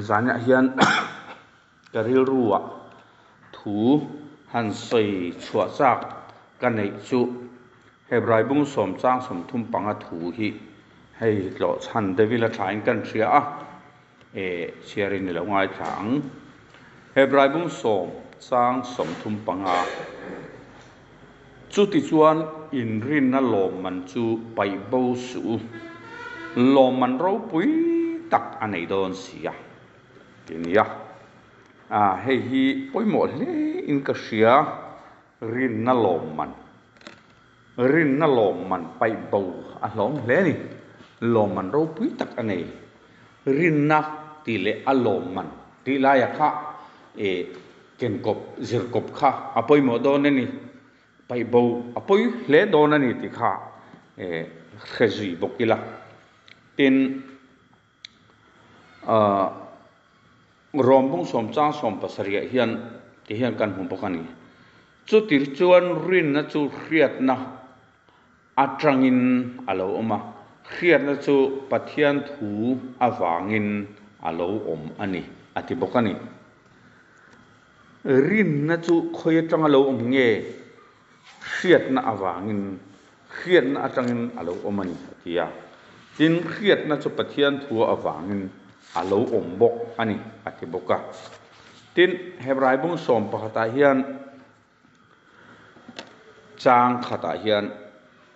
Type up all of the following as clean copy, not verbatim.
zanya hian karil ruwa thu han sei chua chak kan nei chu hebrai bung som chang som thum panga thu hi hei lo chan devila thain kan thria a chiarin lo ngai thang hebrai bung som chang som thum panga chu ti chuan in rin na lom man chu pai bo su lom man ro pui tak anei don sia tinia hei hi poimo hle in ka sia rin na lom man pai bo a lom hle ni lom man ro pui tak anei rin na ti le a lom man ti la ya kha ken kop zir kop kha apoi mo don ni pai bo apoi hle don ani ti kha khezi bokila tin rom bung som chang som pasaria hian ti hian kan hum pokani chu tir chuan rin na chu hriat na atrangin alo oma hriat na chu pathian thu awangin alo om ani ati bokani rin na chu khoi atang alo om nge hriat na awangin hriat na atangin alo omani atia tin hriat na chu pathian thu awangin alo om bok ani ati boka tin hebrai bung som pakhata hian chang khata hian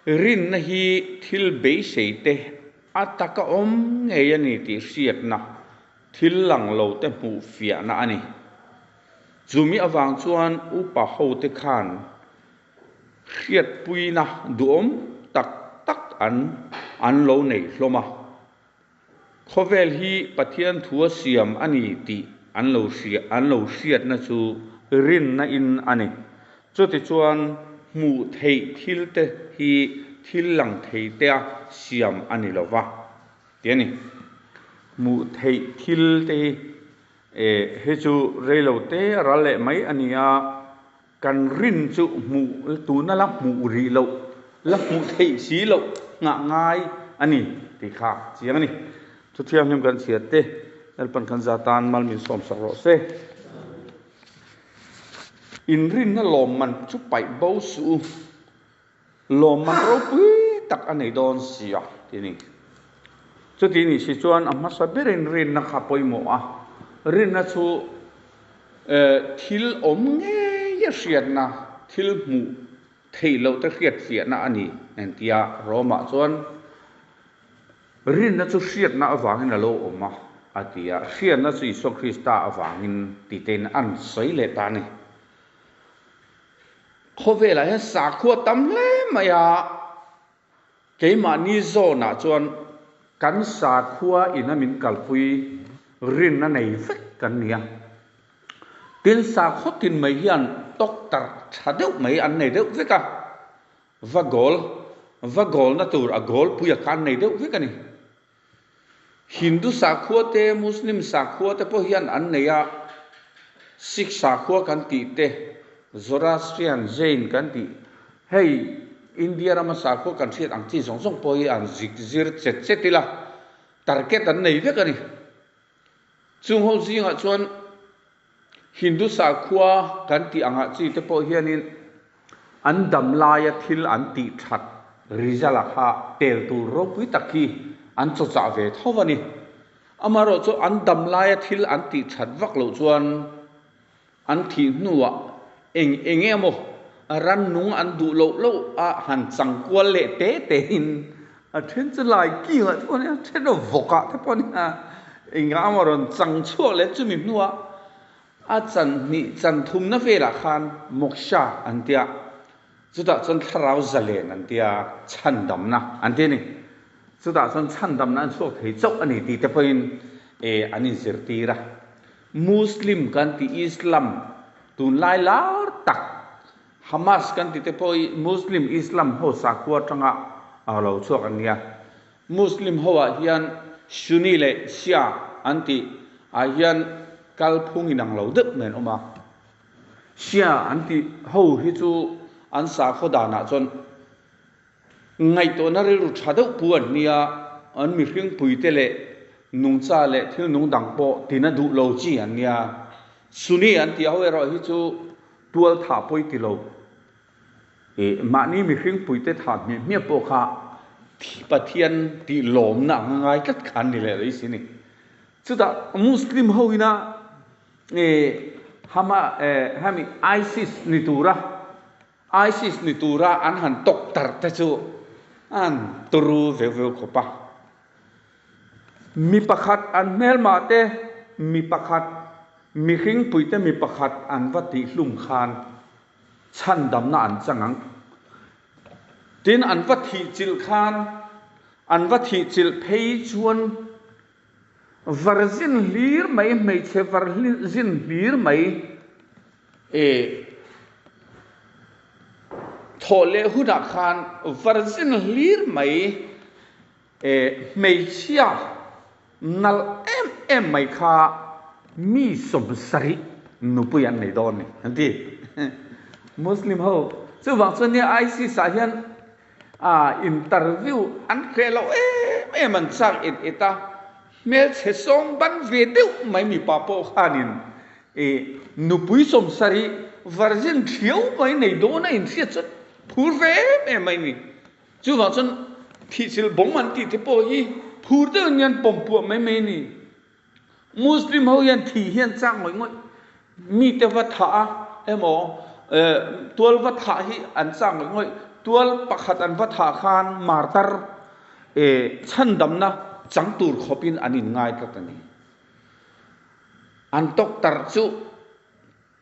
rin na hi thil be seite ataka om nge yani ti hriat na thil lang lo te mu fia na ani zumi awang chuan upa ho te khan hriat pui na duom tak tak an lo nei hloma khovel hi pathian thua siam ani ti an lo hriat na chu rin na in ani chuti chuan mu thei thil te hi thil lang thei te siam ani lova tiani mu thei thil te he chu reilo te rale mai ania kan rin chu mu tu na la mu ri lo la mu thei si lo nga ngai ani ti kha chiang ni chu thiam him kan chiat te elpan kan zatan mal min som saro se in rin na lom man chu pai bo su lom man ro pui tak anei don sia tini chu tini si chuan amma saberin rin na kha poimo a rin na chu thil om nge ya hriat na thil mu thei lo te hriat fia na ani entia roma chuan rin na chu hriat na awangin alo oma atia hriat na chu iso krista awangin ti ten an sei le ta ni khovela he sa khua tam le maya keima ni zo na chuan kan sa khua inamin kalpui rin na nei vek kan nia tin sa khotin mai hian tok tar thadeu mai an nei deuh veka vagol na tur a gol puya kan nei deuh vek ani hindu sa khua te muslim sa khua te po hian an neia sikh sa khua kan ti te zoroastrian jain kan ti hei india rama sa khua kan thiat ang chi song song po hi an zir chet tila target an nei vek ani chung ho zinga chuan hindu sa khua kan ti anga chi te po hianin an dam laia thil an ti that rizala kha tel tu ro pui takhi an cho cha ve thowani amaro chu an dam laia thil an ti that vak lo chuan an thi nuwa engemo ran nung an du lo a han chang kwal le te in a then chu lai ki ha thon ya then voka te pon ha enga amaron chang chuo le chu mi nuwa a chan ni chan thum na vela khan moksha an tia chuta chon tharau zalen an tia chan dam na an te ni chuta chon chan dam na chuak thei chok ani ti te poin ani zir tira muslim kan ti islam tun lai lar tak hamas kan ti te poi muslim islam ho sa khua tanga alo chuak ania muslim hoa hian sunni le shia anti a hian kalphung inang lo deuh men oma shia anti ho hi chu an sa khoda na chon ngai to na ru thadeu puan nia an mi hring pui te le นุ่งจ้าเละที่นุ่งดังโปตีน่าดูโลจีอันเนี้ยสุนีอันที่เอาไว้รอให้จูตัวถาปุยติโลมานี่มีเครื่องปุยเตถามีเมียโปค่ะที่ปะเทียนที่หลอมหนังง่ายกัดขันนี่แหละไอ้สินี่สุดท้ายมุสลิมเขาอีน่ะฮามาฮามีไอซิสนิตูระอันหันตกตัดแต่จูอันตรูเวลขบปะมีประคัดอันเมลมาเตมีประคัดมีขิงปุยเตมีประคัดอันวัติลุ่มคานชันดำน่าอันจังงังดินอันวัติจิลคานอันวัติจิลเพยชวนวรซินลีร์ไม่ใช่วรซินลีร์ไม่โทเลหุดักคานวรซินลีร์ไม่เชียนัลไม่ค่ามีสมศรีนุปยันในดอนนี่ฮันทีมุสลิมเขาซึ่งบางส่วนเนี่ยไอซีสายันอินเตอร์วิวอันเคยเรามันสักเอตาเมื่อเชสองบันเวดิวไม่มีปาโปขานินนุปุยสมศรีวาร์จินเที่ยวไม่ในดอนอินเสียจุดพูดเว่ไม่มีซึ่งบางส่วนที่สิลบงมันที่ที่โปยีพูดเรื่องยันปมปัวไม่นี่มุสลิมเขายันที่ยันจ้างงอยมีแต่วัฏะหมอตัววัฏะที่อันจ้างงอยตัวประคัดอันวัฏะขานมาร์ตร์ฉันดำนะจังตูร์ขบินอันนี้ง่ายก็ตันนี้อันตกตรจุ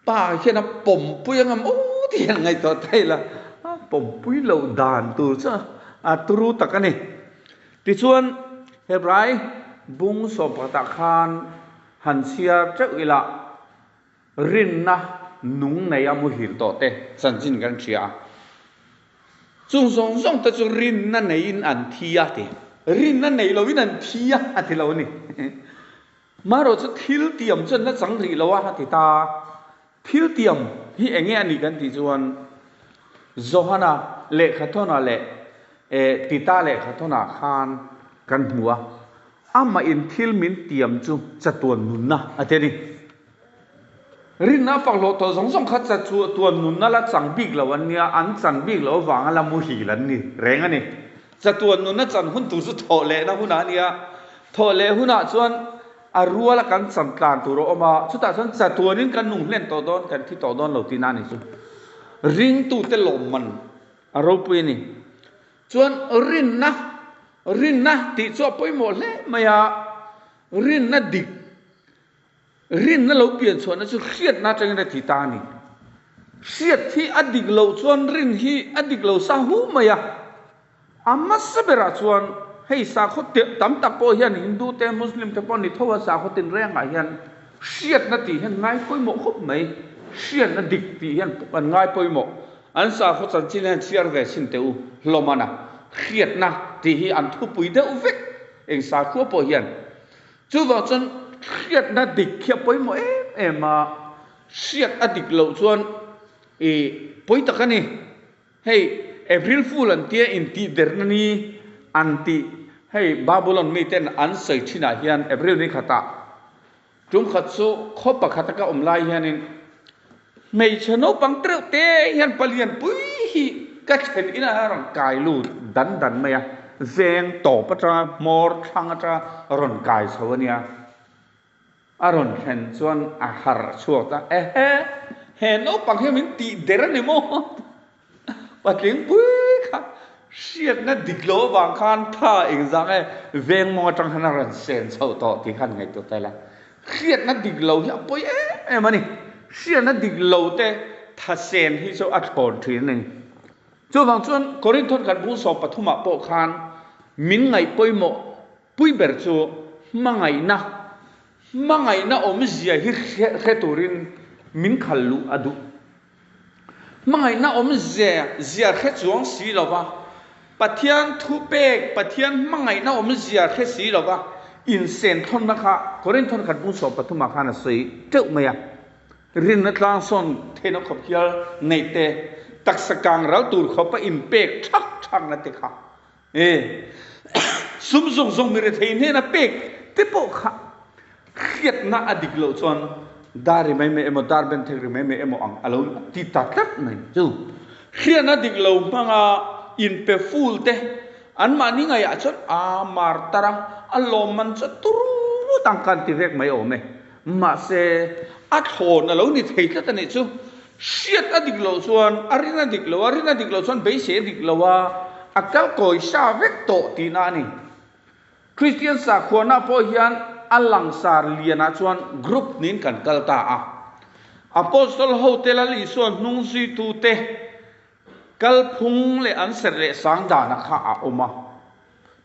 ป้าเขียนปมปุยงโอ้ที่ยังไงต่อไทยล่ะปมปุยเหล่าด่านตูร์ซะตรูตะกันนี่ที่ส่วนเฮบไรบุงสปตะคานหันเสียเจ้าอิละรินนะนุงในอามุหิรโตเตสันจินกันเชียจุงสงแต่จุรินนั่นในอินอันทียะเตรินนั่นในเราวินันทียะอันที่เรานี่มาเราจะทิลเตียมจนนั่นสังรีเราว่าติตาทิลเตียมที่เองอันนี้กันที่ส่วนโจฮานาเละขัดทนาเละติตาเละขัดทนาคานกันหัวมาอินทิลมินเตียมจุจะตัวนุนนะอันนี้รินนะฟังเราตัวสองขัดจะตัวนุนนะละจังบิกแล้ววันนี้อันจังบิกแล้ววางละมุหีลันนี่แรงอันนี้จะตัวนุนนะจันหุ่นตัวสุดโถเละนะหุ่นอันนี้โถเละหุ่นส่วนรัวละกันสัมกลานตัวเราออกมาสุดท้ายส่วนจะตัวนี้กันนุ่งเล่นตัวดอนกันที่ตัวดอนเราที่นั่นนี่สุดริงตัวเตลมมันเราไปนี่ส่วนรินนะติดชัวไปหมดเลยไม่อะรินนะดิกรินนะเราเปลี่ยนส่วนนั้นจะเครียดนะจังเลยที่ตานี่เครียดที่อดีตเราส่วนรินที่อดีตเราสาหูไม่อะมัสเบราส่วนให้สาขดตั้มตะโปยันฮินดูแต่มุสลิมแต่ปนนี่ทว่าสาขดตินแรงอะไรยันเครียดนะที่ยันง่ายไปหมดครบไหมเครียดนะดิกที่ยันง่ายไปหมดอันสาขดสันจินเสียร์เวสินเตอุลมานะเครียดนะที่อันทุบปุยเดอุเวกเองสาขัวปอยันจู่ว่าจนเครียดนะดิกเขียบไปหมดมาเครียดอดีตเราส่วนปุยตะกันนี่ให้April Fool อันที่อินทีเดอร์นี่อันที่ให้บาบูลอนมีเต้นอันใส่ที่ไหนเฮียน April นี่ขัดตาจุ่มขัดสู้คบปะขัดตะก็ไล่เฮียนไม่ชนบังเตอร์เตเฮียนเปลี่ยนปุ้ยก็เห็นอินาร่างกายลูดดันไม่อะเวงต่อปะจ้ามอร์ทางจ้าร่างกายสวรรค์อารมณ์เห็นส่วนอาหารชั่วตาเห็นโอ้ปังเฮียมันตีเดรนี่โมว่าถึงปุ้ยค่ะเสียดนั่นดิกโลบางคันท่าเองจังเวงมอจังขนาดเซนเสาต่อที่ขันไงตัวแต่ละเสียดนั่นดิกโลอย่าปุ้ยมันนี่เสียดนั่นดิกโลแต่ถ้าเซนที่เขาอัดโอนทีนึงจู่บางส่วนกรินทนกันผู้สอบปฐุมะโปคานมินไงปุ้ยโมปุ้ยเบอร์จูมังไงนะอมเสียฮิเขตุรินมินขัลลูอดุมังไงนะอมเสียแค่จวงสีหรอวะปะเทียนทุเปกปะเทียนมังไงนะอมเสียแค่สีหรอวะอินเซนทนนะคะกรินทนกันผู้สอบปฐุมะคานสีเจ้าเมียรินนัทลางส่วนเทนขบเคียลในเตตักสกังเราตูดเขาไปอินเปกชักนั่นเตค่ะซุ่มส่งมีเรทีนี่นะเปกเต te po kha khiat na adik lo chon dari mai me emo dar ben thek mai me emo ang alo ti ta tat mai chu khian adik lo manga in pe full te an ma ni ngai a chon a mar tarang alom man cha turu tangkan ti vek mai o me ma se a thon alo ni thei ta ni chu siat adik lo chuan arina dik lo chuan be se dik lo wa akal koi sa vek to ti na ni Christian sa khona po hian alang sar liana chuan group nin kan kalta a apostol hotel ali chuan nung si tu te kal phung le an ser le sang da na kha a oma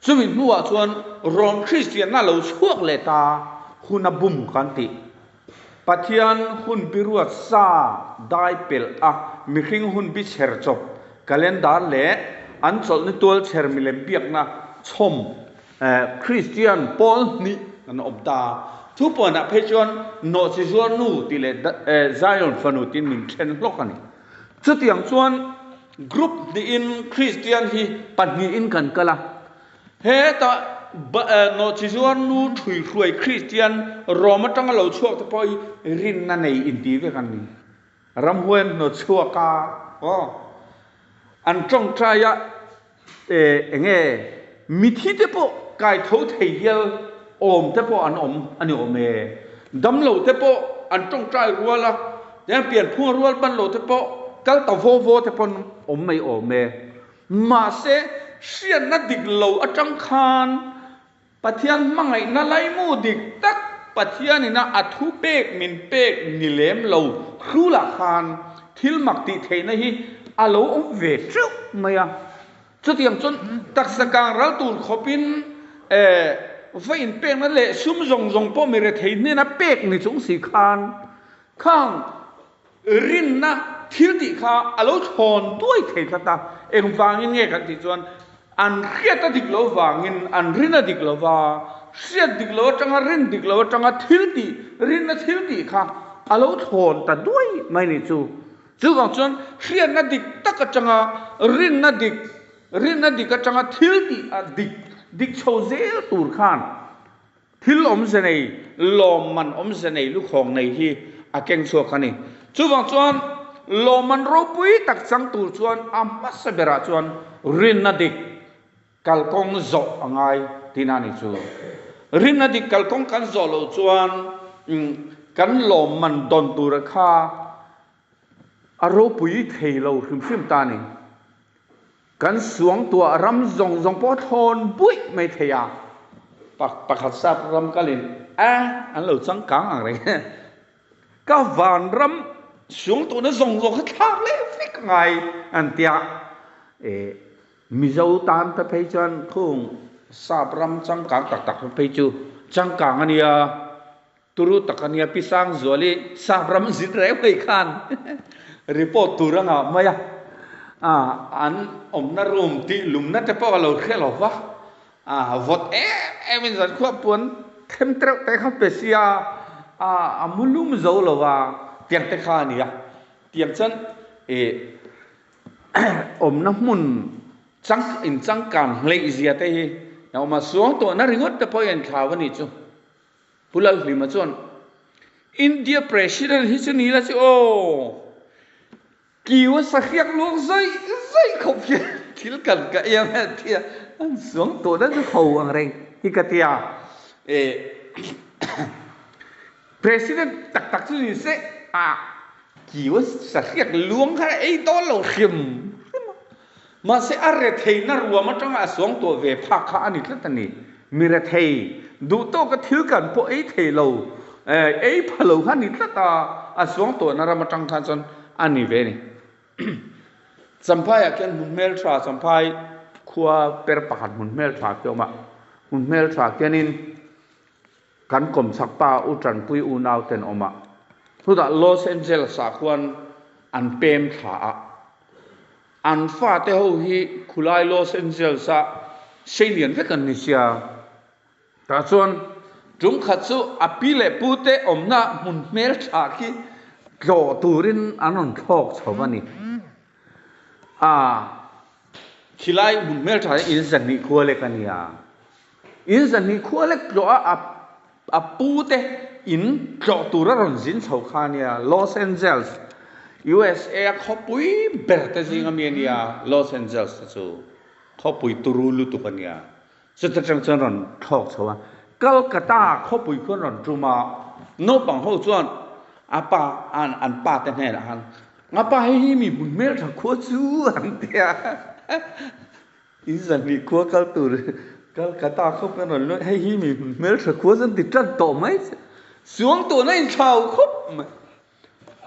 chumi nuwa chuan ron Christian na lo chuak le ta huna bum kan ti pathian hun biruat sa dai pel a mi hring hun bi cher chop calendar le an chol ni tol cher mi le biak na chom Christian Paul ni an opta thu pona phechon no chi zuan nu ti le Zion fanu tin min thlen lok ani chu tiang chuan group ni in Christian hi panni in kan kala he ta no chi zuan nu thui hruai Christian roma tang lo chuak te poi rin na nei in ti ve kan ni ram huen no chuak ka an trong traya enge mi thi te po kai tho thei hial om te po an om ani ome dam lo te po an trong trai ruala ya pian phung rual ban lo te po kal ta vo te pon om mai ome ma se sian na dik lo atang khan pathian mangai na lai mu dik tak pathian ina athu pek min pek ni lem lo khula khan thil mak ti theina hi alo om ve chu maya chu tiang chon tak sakang ral tur khopin vai in pek na le sum zong po mi re thei ne na pek ni chung si khan khang rin na thil ti kha alo thon tuai thei ta eng wangin nge kan ti chuan an khiat ta dik lo wangin an rin a dik lo wa siat dik lo tanga rin dik lo tanga thil ti rin na thil ti kha alo thon ta duai mai ni chu wang chuan khiat na dik tak atanga rin na dik atanga thil ti a dik chho zel tur khan thil om se nei lom man om se nei lu khong nei hi a keng chu khani chu wang chuan lom man ro pui tak chang tur chuan amma sa bera chuan rin na dik kalkong zo angai tinani chu rin na dik kalkong kan zo lo chuan kan lom man don tur kha aro pui thei lo hrim ta ni kan suang tua ram zong po thon bui mai theya pakhat sap ram kalin an lo chang kang ang re ka van ram suang tu na zong thak le fik ngai an tia mi zo tan ta phei chan khung sap ram chang kang tak phei chu chang kang ania turu takania pisang zoli sap ram zit re phei khan report turanga maya an om na room ti lum na te pa lo khelo wa vot em in zat khwa pon them treu te kha pesia amulum zo lo wa tiang te kha ni ya tiang chan om na mun chang kan le zia te hi ya ma suang to na ringot te po yan kha wa ni chu pulal hli ma chon India president hi chu ni la chi kiwa sa khiak luang zai khop kia thil kan ka em tia an xuống to da chu hou ang reng hi ka tia president tak chu ni se kiwa sa khiak luang kha ei to lo khim ma se arre thei na ruwa ma tanga xuống to ve pha kha ani tlatani mi re thei du to ka thil kan po ei thei lo ei phalo kha ni tlata xuống to na ra ma tang khan chon ani ve ni sampai akan munmel tra sampai khua per pahat munmel tra kyo ma munmel tra kenin kan kom sakpa utran pui u naw ten oma huda Los Angeles sa khwan an pem tha an fa te ho hi khulai Los Angeles sa selian ve kan ni sia ta chuan trung khat chu apile pute omna munmel tra ki kyo turin anon thok chawani khilai munmel thai in zan ni khole kania in zan ni khole klo ปูเตอินโจตุระรอนจินชาวคานียลอสแอนเจลิส USA เขาปุยเบร์ตจิงอเมริกาลอสแอนเจลิสจูเขาปุยตูรูลุตุกันเนี่ยสุดท้ายจังรอนทอกชัวกัลกัตตาเขาปุยคนรอนจูมาโนปังเขาจวนอาปาอันป้าแต่แน่ละฮันอาปาให้มีบุญเมล์ถักขวดจูอันเดียอินสันนี่ขวดกัลตูร์กัลกัตตาเขาเป็นรอนให้มีบุญเมล์ถักขวดจนติดจันโตไหมสวงตัวนั้นชาวคุบ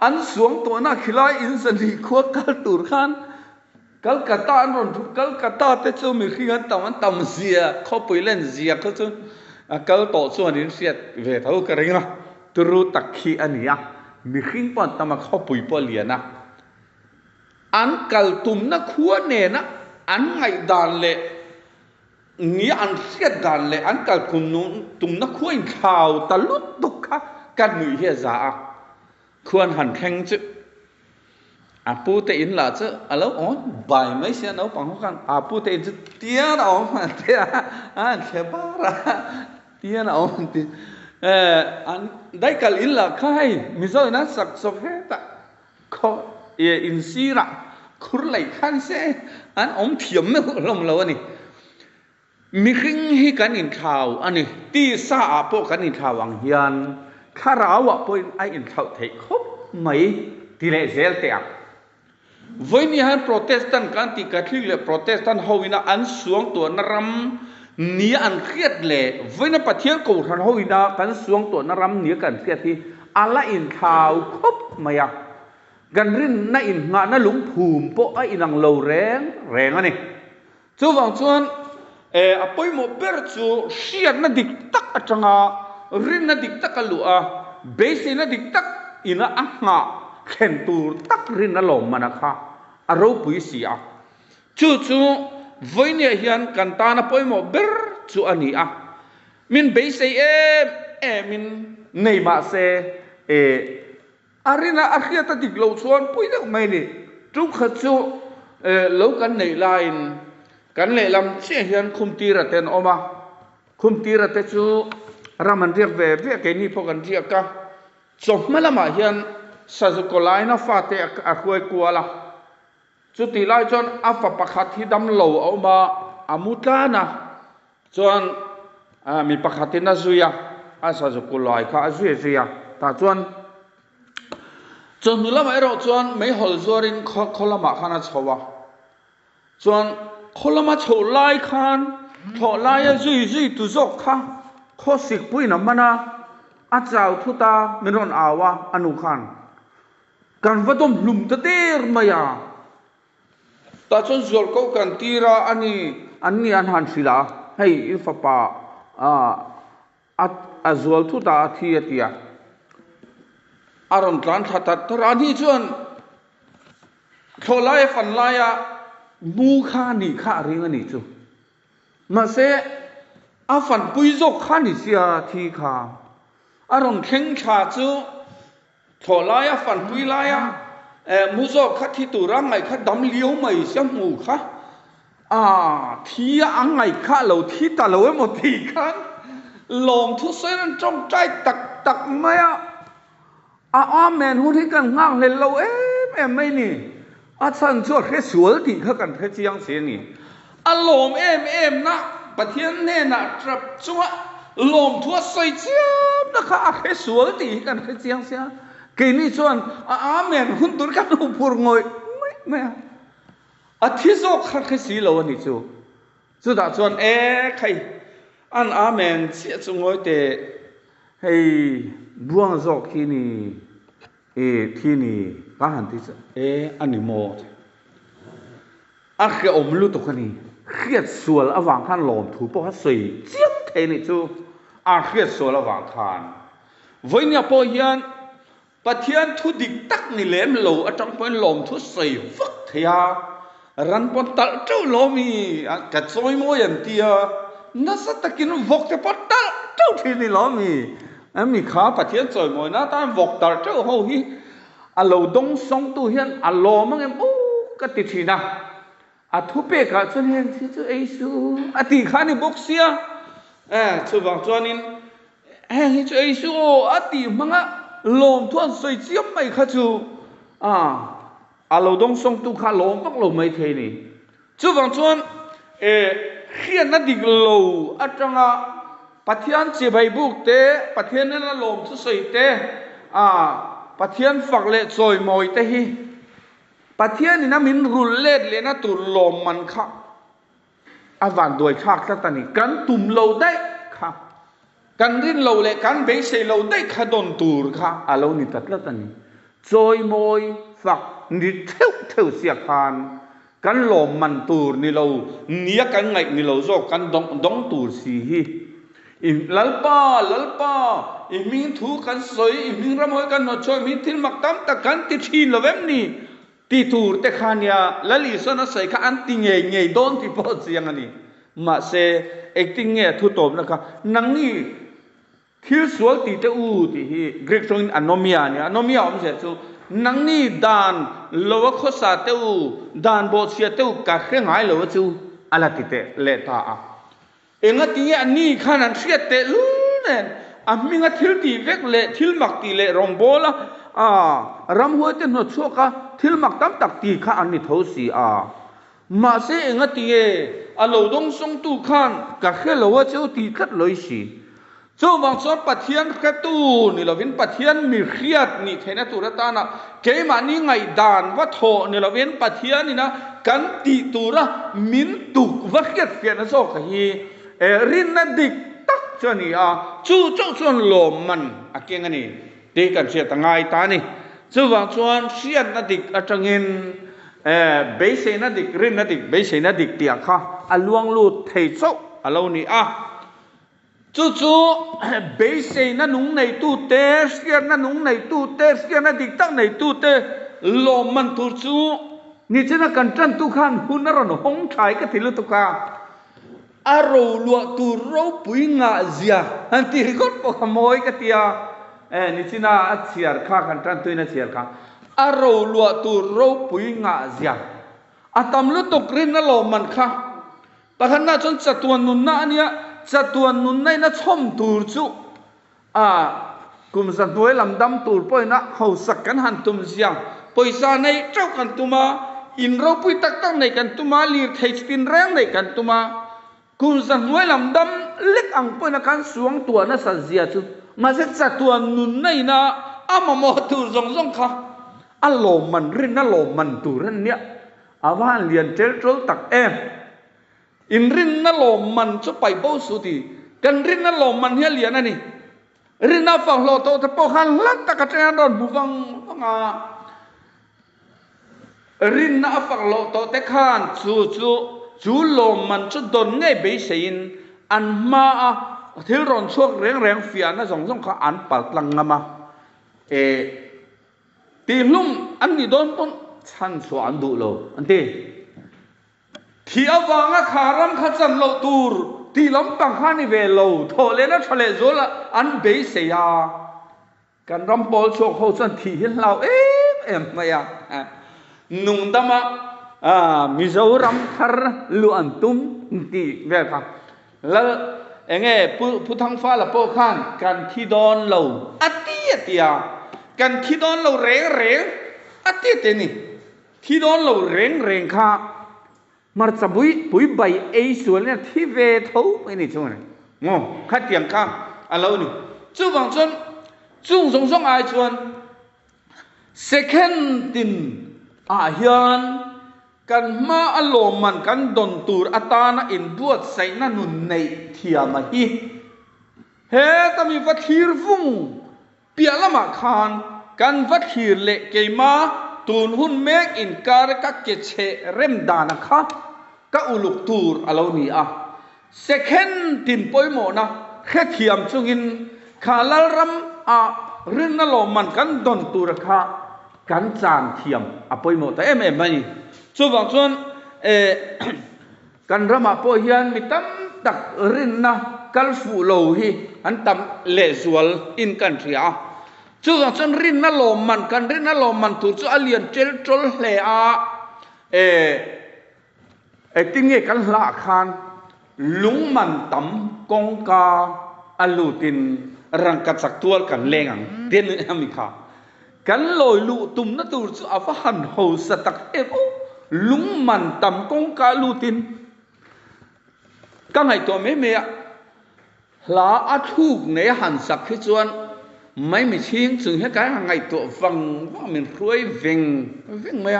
อันสวงตัวนั้นขี้ลายอินสันนี่ขวดกัลตูร์ขันกัลกัตตาอันรอนทุกกัลกัตตาแต่จูมีขี้กันตำมันตำเสียเขาไปเล่นเสียเขาจูกัลโตส่วนนี้เสียเวทเขากระไรนะตรูตักขี้อันนี้มีขิงปอนตมาเข้าปุยปอเลียนะอันกัลตุมนักขัวเนนะอันไงดานเละงี้อันเสียดานเละอันกัลตุมนักขัวอินข่าวตลุดตุกะกันมือเฮียจ่าควรหันแข่งจึปูเตอินละจึอะไรอ๋อบ่ายไม่เสียนะปังกันปูเตอินจึเตี้ยนะอ๋อเตี้ยเขียบาระเตี้ยนะอ๋อเตี้ยอันได้กัลอินละใครมิโซนะสักสเปตะเขาอินซีระคุรไหลขันเซอันอมเทียมไม่ลมแล้วนี่มีครึ่งให้กันอินข่าวอันนี้ตีซาอาโปกันอินข่าววังยันข้าราวะปอยไออินข่าวเทคบไม่ทีเลเซลเตียวันนี้ฮันโปรเตสแตนต์กันที่กัทลิกและโปรเตสแตนต์เขาวินาอันสวงตัวนรำนี้อันเครียดเลยวันนี้ประเทศกูทันเขาวินากันสวงตัวนรำนี้กันเครียดที่อะไรอินข่าวคบไม่อะกันรินน่าอินงานน่าหลงภูมิเพราะไอ้อินังเหลาแรงอันนี้จู่วังชวนปอยโมเบอร์จู่เชียร์น่าดิกตักจังอ่ะรินน่าดิกตักกันลัวเบสน่าดิกตักอินาอังงะเข็นตูตักรินน่าหลงมันนะคะอารมณ์ปุยเสียจู่วันนี้เห็นกันตาน่าปอยโมเบอร์จู่อันนี้มินเบสมินเนย์มาเซอารินาอาเคียตัดิกเหลาชวนปุยเล็กไม่นี่จุกขจูเหลากันในไลน์กันเลยลำเชี่ยเฮียนคุมตีระเตนออกมาคุมตีระเตจูรามันเรียกเวกนี่พวกกันเรียกกันสมมติละมาเฮียนสัจกุลายน่าฟาเตอคุยกัวละจุดที่ไล่จนอาฟปะขัดที่ดำเหลาออกมาอามุตลานะจนมีปะขัดที่น่าซุยสัจกุลายข้าซุยแต่จนนู่นละมาเราจนไม่หลจวรินคนละมาขนาดชัวจนคนละมาโฉไล่ขันโฉไล่จุยตุจกข้าข้อสิกปุยน้ำมันอาจารย์ทุตาไม่รอนอาวะอนุขันการวัดดมลุมตะเตอร์มายาแต่จนส่วนเขากันตีระอันนี้อันหันศิลาให้อิฟปะส่วนทุตาที่เตียอารมณ์การทัดทรานี่จนโชลายฟันลายมูขานี่ขาเรื่องนี้จูมาเสอาฟันปุยจกขานี่เสียที่ขาอารมณ์เข่งชาจูโชลายฟันปุยลายมูจกขาที่ตัวร่างไงขาดำเลี้ยวไม่เสียมูขาที่อังไงขาเราที่ตาเราไม่หมดที่ขาลมทุกเส้นจงใจตักไม่แมนหูที่กันง่างเลยเราไม่นี่ฉันชวนแค่สวยที่เขากันแค่เจียงเสียนี่ลมนะประเทศเนี่ยนะจับจัวลมทั่วใส่เจียบนะคะแค่สวยที่กันแค่เจียงเสียกินนี่ชวนแมนหุ่นตัวกันอุปงอยไม่ที่โซขัดแค่สีเรานี่จูสุดท้ายชวนใครแมนเสียจงอยแต่ให้บวงจอกที่นี่ก็หันที่จะอันนี้โมเขียอมรู้ตัวคนนี้เขียส่วนระหว่างขันหลอมถูกปะสีเจี๊ยบเทนี่จูเขียส่วนระหว่างขันวันนี้พอเห็นประเทศทุดิกตักนี่เล่มโลจังเป็นหลอมทุสีฟักเทียรันปนตัลเจ้าโลมีกัดซอยโมยันเตียน่าสัตกินวกแต่ปนตัลเจ้าที่นี่โลมีมีข้าประเทศสวยมวยนะแต่วกตัลเจ้าเขาฮีเราดงสองตัวเห็นโลมังเอ็มก็ติดทีนะทุบเปกะจนเห็นที่ตัวเอซูติขานี่บุกเสียชูบางจวนิน hi chu ai su ati manga lom thuan soi chiam mai kha chu alo dong song tu kha lom pak lo mai the ni chu wang chuan khian na dik lo atanga pathian che bai buk te pathian na lom chu soi te pathian fak le choi moi te hi pathian ni na min rul let le na tur lom man kha awan doi khak ta tani kan tum lo dai kha kan rin lo le kan be sei lo dai kha don tur kha alo ni tat la tani choi moi fak ni theu theu sia khan kan lom man tur ni lo nia kan ngai ni lo zo kan dong tur si hi in lalpa in ming thu kan soi in ming ram hoi kan no choi min thil mak tam ta kan ti thin lo vem ni ti tur te khania lali so na sai kha an ti nge don ti po chiang ani ma se acting nge thu tom na kha nang ni thil sual ti te u ti hi greek song anomia ni anomia om se chu nang ni dan lo kho sa te u dan bo sia te u ka khe ngai lo chu ala ti te le ta a enga ti ani khan an sia te lu nen minga thil ti vek le thil mak ti le rong bola ram ho te no choka thil mak tam tak ti kha an ni tho si ma se enga ti alo dong song tu khan ka khe lo wa chu ti khat loi si chu wang chon pathian kha tu ni lovin pathian mi khiat ni thena tu ra ta na ke ma ni ngai dan wa tho ni lovin pathian ni na kan ti tu ra min tu wa khiat fian na so ka hi rin na dik tak chani chu chon lom man akeng ani te kan sia tangai ta ni chu wang chuan sian na dik atangin be se na dik rin na dik be se na dik tia kha aluang lu thei cho alo ni chu be se na nung nei tu te sian na nung nei tu te sian na dik tak nei tu te lom man tu chu ni chena kan tran tu khan hun na ron hong thai ka thilu tu ka aro lua tu ro pui nga zia han ti got po khamoi ka tia ni china chiar kha kan tran tu na chiar kha aro lua tu ro pui nga zia atam lu tok rin na lo man kha pakhan na chon chatuan nun na ania chatuan nun nai na chom tur chu kum san noi lam dam tur poi na ho sak kan han tum siang poisa nei trau kan tuma in ro pui tak tak nei kan tuma lir thei spin reng nei kan tuma kum san noi lam dam lek ang poi na kan suang tua na sa zia chu ma se chatuan nun nai na mo tur zong kha alo man rin na lo man tur ran nia awan lian tel trol tak in rin na lo man chu pai bo su ti kan rin na lo man hia lian ani rin na fang lo to ta po khan lat ta ka tren ron bu wang rin na fang lo to te khan chu lo man chu don ngai be sein an ma thil ron chuak reng fia na zong kha an pal tlang ngama ti lum an ni don pon chan so an du lo ante thi awanga kharam kha chan lo tur ti lam tang kha ni ve lo tho le na thale zola an be se ya kan ram pol chok ho chan thi hin lao em ma ya nung dama mizoram thar lu an tum ti ve kha la enge pu thang fa la po khan kan thi don lo atia kan thi don lo reng ati te ni thi don lo reng kha mar pui bai ei sual ne thi ve tho mai ni chu ne ngo khat tiang kha alo ni chu wang chon chung song ai chuan second tin hian kan ma alo man kan don tur atana in buat sai na nun nei thiama hi he tami va thir vung pialama khan kan va thir le keima tun hun mek in kar ka ke che rem dana kha ka uluk tur alo ni second tin poimo na khe thiam chungin khalal ram rin na lo man kan don tur kha kan chan thiam poimo ta em mai chu wang chuan kan rama po hian mitam tak rin na kal fu lo hi an tam le zual in country chu wang chuan rin na lo man kan rin na lo man tu chu alian tel trol hle tinge kan la khan lung man tam kong ka alutin รังกัดสักตัวกันแรงเตียนเลยมิค่ะกันลอยลุตุมนั่นตัวสุอาฟหันหูสตักเอฟลุงมันตำกงกาลูตินก็ให้ตัวไม่เมียลาอัดทุกในหันสักที่จวนไม่มีชิงจึงให้การให้ตัวฟังว่ามันรวยเวงเมีย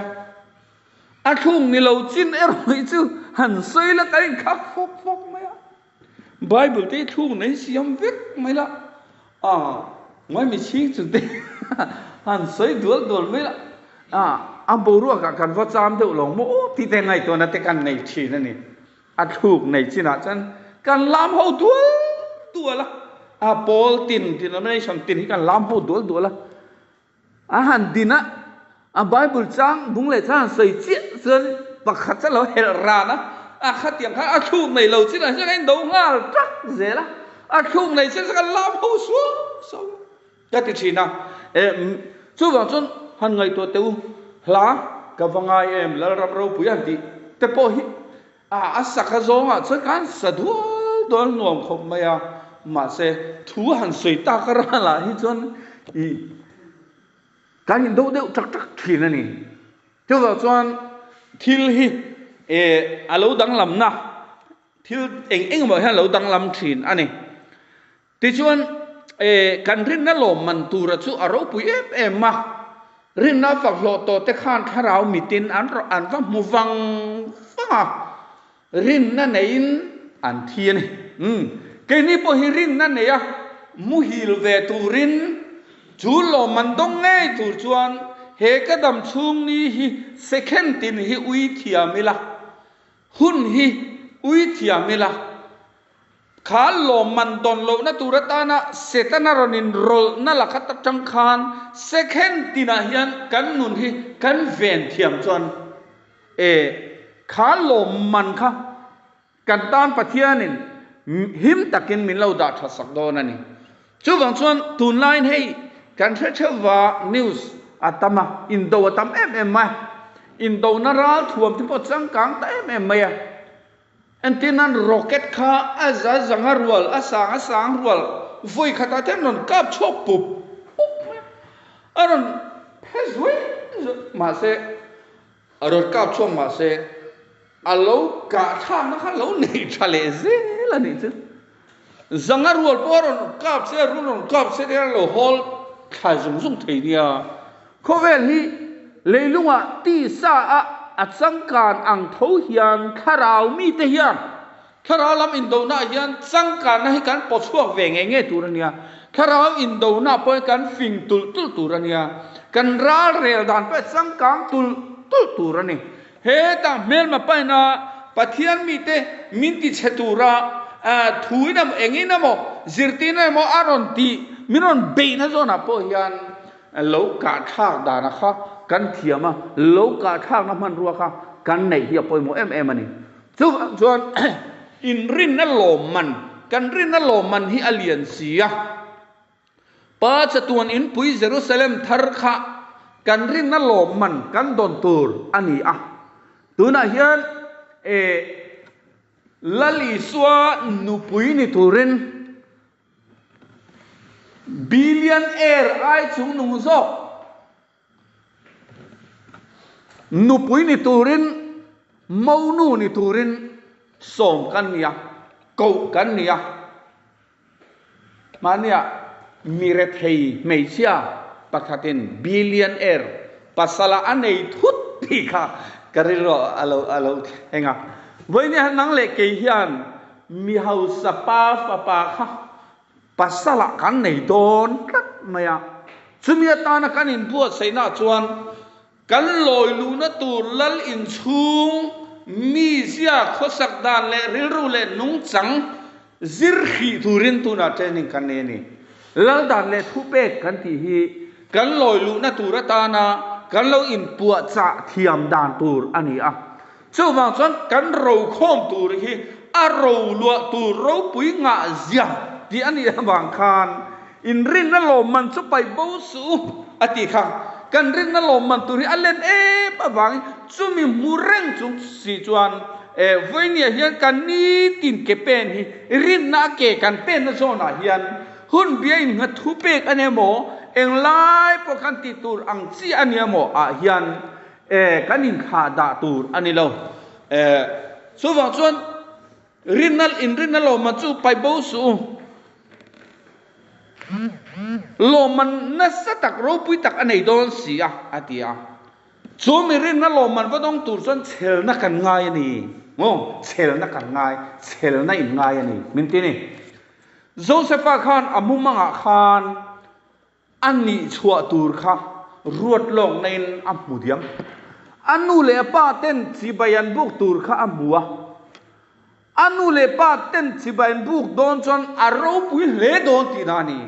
อัดทุกนี่เราจินเอรอยจูหันใส่ละกันขับฟกเมียไบเบิลที่ทุกในเสียมเวกไม่ละไม่มีชิงจึงเตหันใส่ดัวไม่ละอันบูรัวกันว่าจามเดือดหลงโม่ที่แต่ไงตัวนั้นแต่กันในชีนั่นนี่อัดถูกในชีนะจันกันล้ำหัวตัวละบอลตินไม่ได้ชมตินที่กันล้ำหัวตัวละหันดินะไบเบิลจังบุ้งเลยจังใส่เจี๊ยเสือปักขัดจะเราเฮรานะขัดอย่างข้าอัดถูกในเราชีนะจะให้ดูงาจักเสียละอัดถูกในชีนะกันล้ำหัวสัวก็ติดชีนะจู่ว่าจนหันไงตัวเต้าหลากับฟังไงแล้วเราผู้ยันตีแต่พอฮิสักขะโจงจะการสะดวกโดนหน่วงคมไม่มาเสถูหันสวยตากระไรจนการยินดูเดือดจักทีนั่นนี่จู่ว่าจนทิลฮิเราดังลำนะทิลเองบอกให้เราดังลำทีนอันนี้ที่ชวนกันรินนั่นหลอมมันตูระชูอารมณ์ปุยมารินน่าฝักโลโตเตขานทาราวมิตินอันว่ามูฟังรินนั่นเองอันเทียนเกนี่พอฮิรินนั่นเองมูฮิลเวตูรินจูโลมันต้องไงตูจวนเฮกดำชุงนี้ฮิเซคันตินฮิอุยเทียมิละหุ่นฮิอุยเทียมิละขาลมมันตอนลมนั่นตุรตานะเสตนารนินโรนั่นละขัดจังคานเซคันตินาฮิยันกันนุนฮิกันเวนเทียมจวนขาลมมันค่ะกันตานปะเทียนินหิมตะกินมินเราดัดสักโดนั่นนี่จู่บางส่วนตุนไลน์ให้กันเชื่อว่านิวส์อัตมาอินโดตัมมาอินโดนาราท่วมที่ปอดสังกังแต่มาอันที่นั่นร็อกเก็ตข้าจังรัวลสางรัวลฟุยขัดเต็มนนกับชกปุ๊บอันนั้นเพสวยมาเสอันนั้นกับชกมาเสอัลโลกาทางนะคะเราหนีทะเลเสียละนี่จ้ะจังรัวลพอรนกับเสียรุนกับเสียเดี๋ยวเราฮอลขายสุ่งทีเดียวเขาเวลีเลยลุงอ่ะตีซาอัดสังการอังทูเฮียนคาราวมีเทียนคาราวลำอินโดนาเฮียนสังการให้กันปดช่วงเวงเงี้ยตัวนี้คาราวอินโดนาไปกันฟิงตุลตัวนี้กันราเรลดานไปสังการตุลตัวนี้เฮต้าเมลมาไปนะปัทยันมีเตมินติเชตุระถุยน้ำเองนี่นะโมจิรตินะโมอารอนตีมินอนเบย์นะโซนะพอเฮียนโลกาทากดานะคะกันเทียมาโลกาทากน้ำมันรัวค่ะกันไหนเฮียปอยโมมันนี่ส่วนอินรินนั่นหลอมมันกันรินนั่นหลอมมันที่อเลียนเสียปัจจุบันอินปุยเยรูซาเล็มทาร์คากันรินนั่นหลอมมันกันโดนตูร์อันนี้ตัวนั้นเฮียนลลิสวานุปุยนิตูรินบิลเลียนเอร์ไอชุงนุงโซนุปุยนิตูรินมูนูนิตูรินส่งกันเนี่ยกูกันเนี่ยมันเนี่ยมีเรทให้ไม่เชื่อปกติบิลเลียนเอร์ภาษาละอันไหนทุกปีค่ะกระไรเราเองวันนี้นังเล็กเกียนมีเฮาสปาฟาค่ะภาษาละกันไหนโดนรักไหมซึ่งมีตานักการอินพัวใส่หน้าจวนกันลอยลูนตูลัลอินชุงมีเสียข้อสักดานเล่ริรูเล่นุ่งจังซิรขีตูรินตูน่าเจนิกันนี่ลัลดานเล่ทุเปกกันที่ฮีกันลอยลูนตูรตานากันเราอินปัวจะเทียมดานตูรอันนี้ช่วงบางส่วนกันเราข้อมตูรฮีเราลัวตูเราปุยงาเสียที่อันนี้บางคานอินรินนั่นลมมันจะไปบูสูอติค่ะกันรินนั่นลมมันตุริอันเล่นปะบางจุมีมูเร่งจุสิจวนวันนี้เฮียนกันนี่ตินเก็บเป็นฮิรินนาเกกันเป็นนั่นโซน่ะเฮียน หุ่นเบียนเงทุเปกอันเนี้ยโมเองไล่พวกกันติตูอังซีอันเนี้ยโมยันกันอินขาดาตูอันนี้เราส่วนส่วนรินนัลเรามาจูไปบูสูโลมันนัสตักรูปุยตักอันไหนโดนเสียอาทิยาส่วนมีรินนัลโลมันว่าต้องตูส่วนเชลนักกันง่ายนี่งงเชลนักกันง่ายเชลนักอินง่ายนี่มินตีนี่โจเซฟาคานอามุมังอาคานอันนี้ชัวตูร์ค่ะรวดลงในอัมมุดียมอันนู้เลป้าเต้นจีบยันบุกตูร์ค่ะอัมบัวอันนู้เลป้าเต้นจีบยันบุกโดนจนอารมณ์วิเลโดนตีนานี่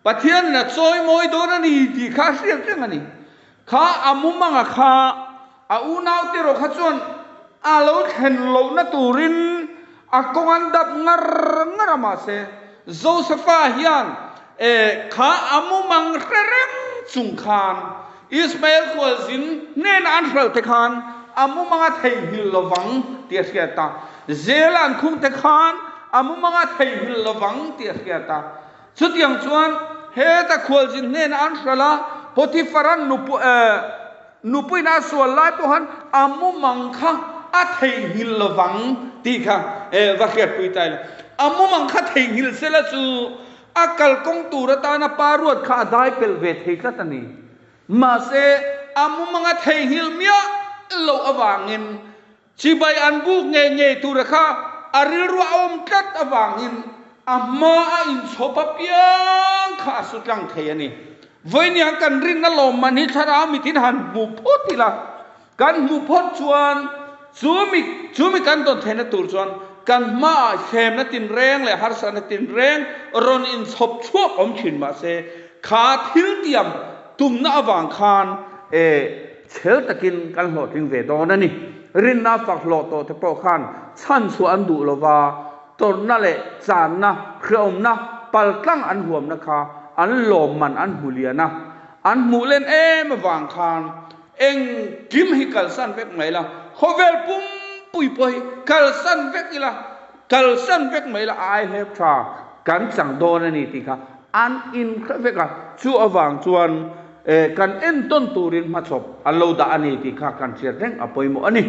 ปะเทียนน่ะซอยมวยโดนนี่ที่ข้าเสียงจังนี่ข้าอามุมังอาคาอาอุนาวติโรขจวนอาโลเห็นโลนัตูรินอากงอันดับงรมาเซโจเซฟาฮิยันข้าอามุมังเร่งสุงคานอิสมาเอลขวซินเนนอันเฟลเตคานอามุมังไทยฮิลลวังเตียสเกตาเซลันคุมเตคานอามุมังไทยฮิลลวังเตียสเกตาสุดยังชวนเฮตาขวซินเนนอันเฟลาพอที่ฟารันนุปุยนาส่วนไล่พวกนั้นอามุมังค่ะอาไทยฮิลลวังตีค่ะวักเกิดปุยใจละอามุมังค่ะไทยฮิลเซลซูอากลกงตูรตานาปารวดข้าได้เปลเวทเฮกัตนีมาเซอามุมังไทยฮิลเมียโลอวางินชีบายอันบุกเงยตูระข้าอาริรัวอมกัดอวางินอามาอินโซปเปียงข้าสุดลังเทียนี่วันนี้กันรินนั่นลมมันนิชารามิติหันมุพติละกันมุพชวนซูมิกันต้นเทนตูชวนกันมาเขมนัตินแรงเลยฮาร์สันนัตินแรงรอนอินศพชั่วอมขินมาเซขาทิลเตียมตุ่มน้าวังคานเชลตะกินกันหลอดถึงเวดอนั่นนี่รินน้าฝักหลอดโตเทปคานชั้นส่วนดูลวาตนนั่นแหละจานนะเครื่องนะปัลตั้งอันห่วมนะคะอันหลอมมันอันหูเลียนะอันหมูเล่นมาวางคานเองกิมให้กัลสันเวกไหมล่ะเขาเวลปุ่มปุยกัลสันเวกอีละกัลสันเวกไหมล่ะไอเฮฟทรากันสั่งโดนนี่ติค่ะอันอินเวกะชั่ววางชวนกันเอ็นต้นตูรินมาชบอัลลอฮฺดาอันนี้ติค่ะกันเชียร์เร่งอภัยโมอันนี้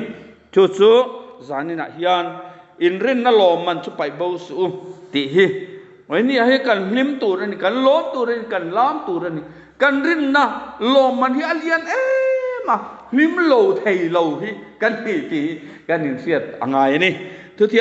จู่ๆจานินะฮิยันอินรินนั่นลมมันจะไปบูสูติฮิวันนี้ให้กันลิมตูรันนี่กันล้มตูรันกันล้อมตูรันนี่กันรินนะลมมันที่อัลยันมาลิมโลไทยโลที่กันตีกันอินเสียดอะไรนี่ทุกที